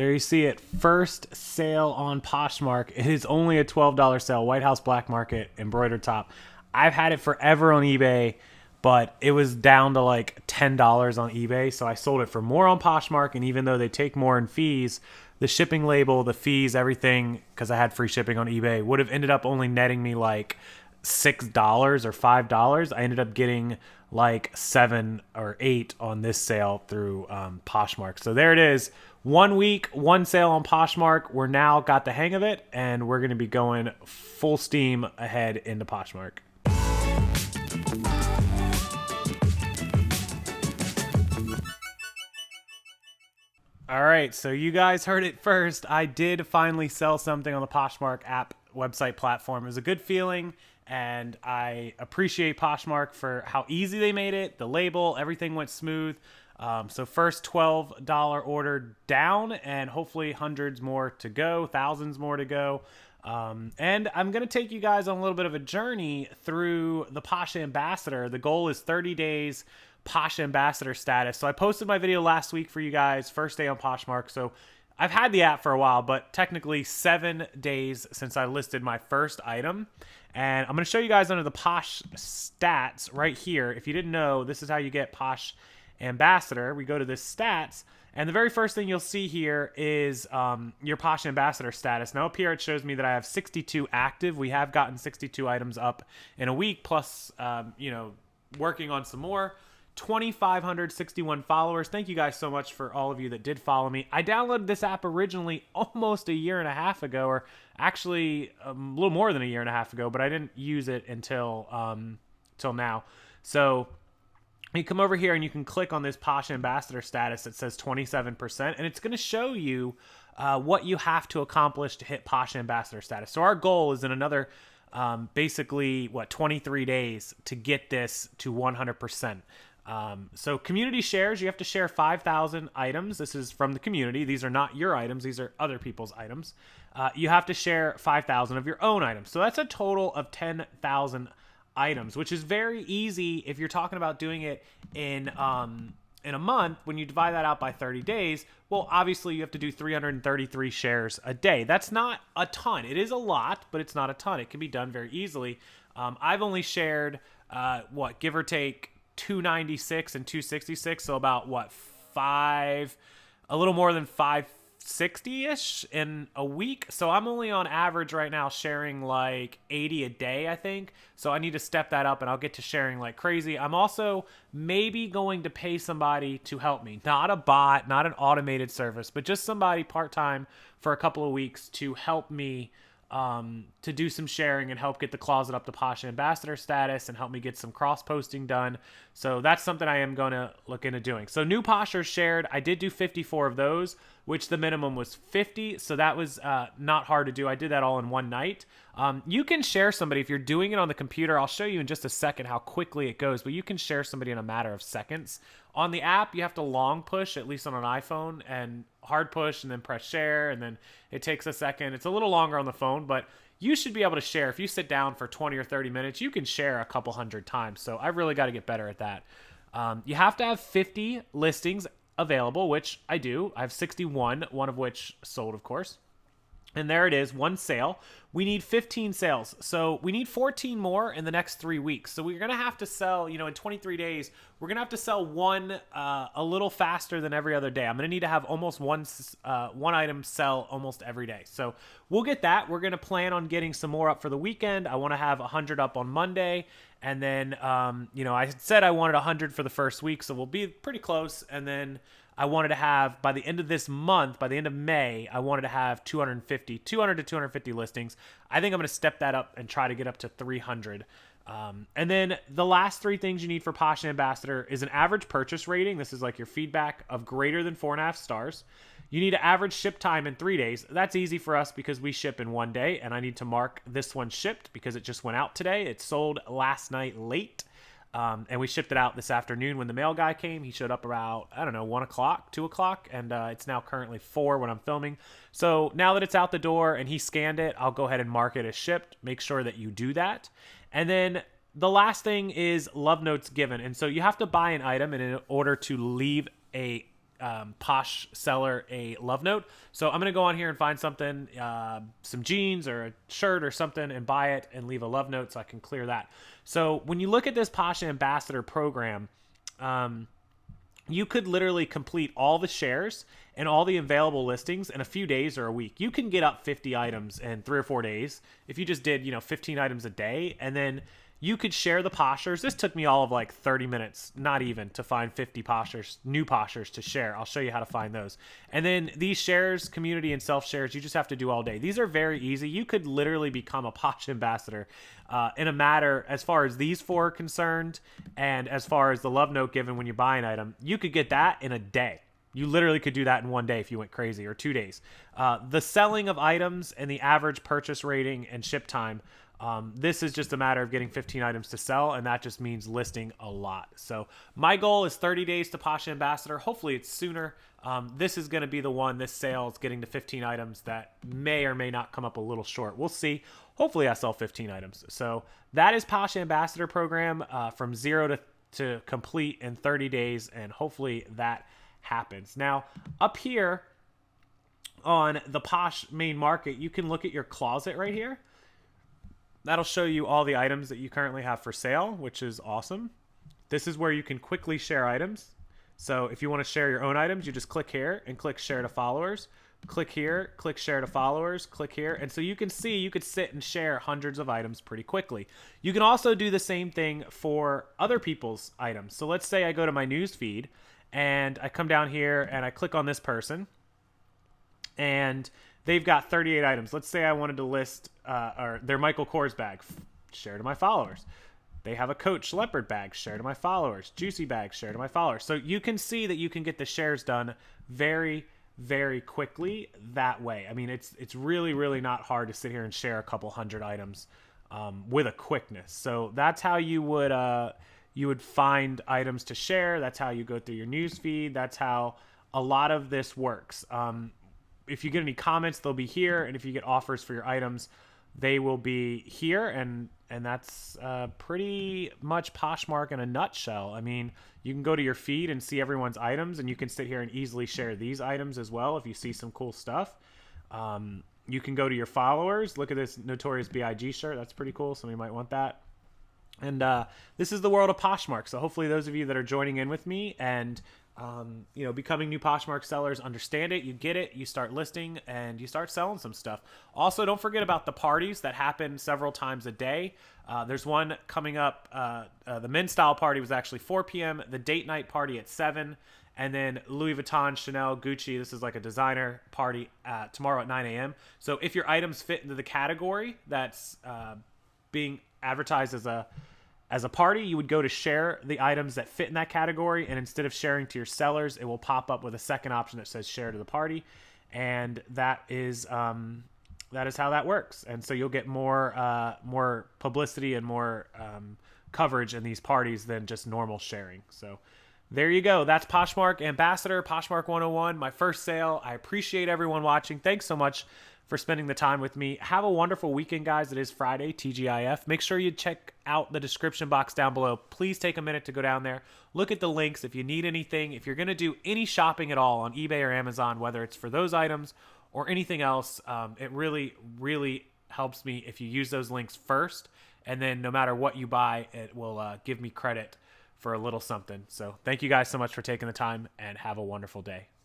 There you see it. First sale on Poshmark. It is only a $12 sale. White House Black Market embroidered top. I've had it forever on eBay, but it was down to like $10 on eBay. So I sold it for more on Poshmark. And even though they take more in fees, the shipping label, the fees, everything, because I had free shipping on eBay, would have ended up only netting me like $6 or $5. I ended up getting like 7 or 8 on this sale through Poshmark. So there it is. 1 week, one sale on Poshmark. We're now got the hang of it, and we're going to be going full steam ahead into Poshmark. All right, so you guys heard it first. I did finally sell something on the Poshmark app website platform. It was a good feeling, and I appreciate Poshmark for how easy they made it. The label, everything went smooth. So first $12 order down, and hopefully hundreds more to go, thousands more to go. And I'm going to take you guys on a little bit of a journey through the Posh Ambassador. The goal is 30 days Posh Ambassador status. So I posted my video last week for you guys, first day on Poshmark. So I've had the app for a while, but technically 7 days since I listed my first item. And I'm going to show you guys under the Posh stats right here. If you didn't know, this is how you get Posh Ambassador. We go to this stats, and the very first thing you'll see here is your Posh Ambassador status. Now up here it shows me that I have 62 active. We have gotten 62 items up in a week, plus working on some more. 2,561 followers. Thank you guys so much for all of you that did follow me. I downloaded this app originally almost a year and a half ago, or actually a little more than a year and a half ago, but I didn't use it until now. So you come over here and you can click on this Posh Ambassador status that says 27%, and it's going to show you what you have to accomplish to hit Posh Ambassador status. So our goal is in another basically 23 days to get this to 100%. So community shares, you have to share 5,000 items. This is from the community. These are not your items. These are other people's items. You have to share 5,000 of your own items. So that's a total of 10,000 items, which is very easy if you're talking about doing it in a month. When you divide that out by 30 days, well, obviously you have to do 333 shares a day. That's not a ton. It is a lot, but it's not a ton. It can be done very easily. I've only shared, give or take 296 and 266. So about a little more than 560-ish in a week. So I'm only on average right now sharing like 80 a day, I think. So I need to step that up, and I'll get to sharing like crazy. I'm also maybe going to pay somebody to help me. Not a bot, not an automated service, but just somebody part-time for a couple of weeks to help me to do some sharing and help get the closet up to Posh Ambassador status and help me get some cross-posting done. So that's something I am going to look into doing. So new Poshers shared, I did do 54 of those, which the minimum was 50. So that was not hard to do. I did that all in one night. You can share somebody if you're doing it on the computer. I'll show you in just a second how quickly it goes, but you can share somebody in a matter of seconds. On the app, you have to long push, at least on an iPhone, and hard push and then press share, and then it takes a second. It's a little longer on the phone, but you should be able to share. If you sit down for 20 or 30 minutes, you can share a couple hundred times. So I've really got to get better at that. You have to have 50 listings available, which I do. I have 61, one of which sold, of course. And there it is, one sale. We need 15 sales. So we need 14 more in the next 3 weeks. So we're going to have to sell, in 23 days, we're going to have to sell one a little faster than every other day. I'm going to need to have almost one item sell almost every day. So we'll get that. We're going to plan on getting some more up for the weekend. I want to have 100 up on Monday. And then, I said I wanted 100 for the first week, so we'll be pretty close. And then I wanted to have, by the end of this month, by the end of May, I wanted to have 200 to 250 listings. I think I'm going to step that up and try to get up to 300. And then the last 3 things you need for Posh Ambassador is an average purchase rating. This is like your feedback of greater than 4.5 stars. You need an average ship time in 3 days. That's easy for us because we ship in 1 day, and I need to mark this one shipped because it just went out today. It sold last night late. And we shipped it out this afternoon when the mail guy came. He showed up around, 1 o'clock, 2 o'clock, and it's now currently 4 when I'm filming. So now that it's out the door and he scanned it, I'll go ahead and mark it as shipped. Make sure that you do that. And then the last thing is love notes given. And so you have to buy an item, and in order to leave a Posh seller a love note. So I'm going to go on here and find something, some jeans or a shirt or something, and buy it and leave a love note so I can clear that. So when you look at this Posh Ambassador program, you could literally complete all the shares and all the available listings in a few days or a week. You can get up 50 items in 3 or 4 days if you just did, 15 items a day, and then you could share the poshers. This took me all of like 30 minutes, not even, to find 50 poshers, new poshers to share. I'll show you how to find those. And then these shares, community and self shares, you just have to do all day. These are very easy. You could literally become a Posh ambassador in a matter, as far as these 4 are concerned, and as far as the love note given when you buy an item, you could get that in a day. You literally could do that in 1 day if you went crazy, or 2 days. The selling of items and the average purchase rating and ship time, this is just a matter of getting 15 items to sell, and that just means listing a lot. So my goal is 30 days to Posh Ambassador. Hopefully it's sooner. This is going to be the one, this sale is getting to 15 items that may or may not come up a little short. We'll see. Hopefully I sell 15 items. So that is Posh Ambassador program, from 0 to complete in 30 days, and hopefully that happens. Now, up here on the Posh main market, you can look at your closet right here. That'll show you all the items that you currently have for sale, which is awesome. This is where you can quickly share items. So if you want to share your own items, you just click here and click share to followers. Click here, click share to followers, click here. And so you can see, you could sit and share hundreds of items pretty quickly. You can also do the same thing for other people's items. So let's say I go to my news feed and I come down here and I click on this person, and they've got 38 items. Let's say I wanted to list their Michael Kors bag, share to my followers. They have a Coach leopard bag, share to my followers. Juicy bag, share to my followers. So you can see that you can get the shares done very, very quickly that way. I mean, it's really, really not hard to sit here and share a couple hundred items with a quickness. So that's how you would find items to share. That's how you go through your news feed. That's how a lot of this works. If you get any comments, they'll be here, and if you get offers for your items, they will be here, and that's pretty much Poshmark in a nutshell. I mean, you can go to your feed and see everyone's items, and you can sit here and easily share these items as well if you see some cool stuff. You can go to your followers. Look at this Notorious B.I.G. shirt. That's pretty cool. Somebody might want that. And this is the world of Poshmark. So hopefully those of you that are joining in with me and becoming new Poshmark sellers understand it. You get it. You start listing and you start selling some stuff. Also, don't forget about the parties that happen several times a day. There's one coming up. The men's style party was actually 4 p.m. The date night party at 7. And then Louis Vuitton, Chanel, Gucci. This is like a designer party tomorrow at 9 a.m. So if your items fit into the category that's being advertised as a party, you would go to share the items that fit in that category, and instead of sharing to your sellers, it will pop up with a second option that says share to the party, and that is how that works. And so you'll get more publicity and more coverage in these parties than just normal sharing. So there you go. That's Poshmark Ambassador, Poshmark 101, my first sale. I appreciate everyone watching. Thanks so much for spending the time with me. Have a wonderful weekend, guys. It is Friday, TGIF. Make sure you check out the description box down below. Please take a minute to go down there. Look at the links if you need anything. If you're going to do any shopping at all on eBay or Amazon, whether it's for those items or anything else, it really, really helps me if you use those links first. And then no matter what you buy, it will give me credit for a little something. So thank you guys so much for taking the time, and have a wonderful day.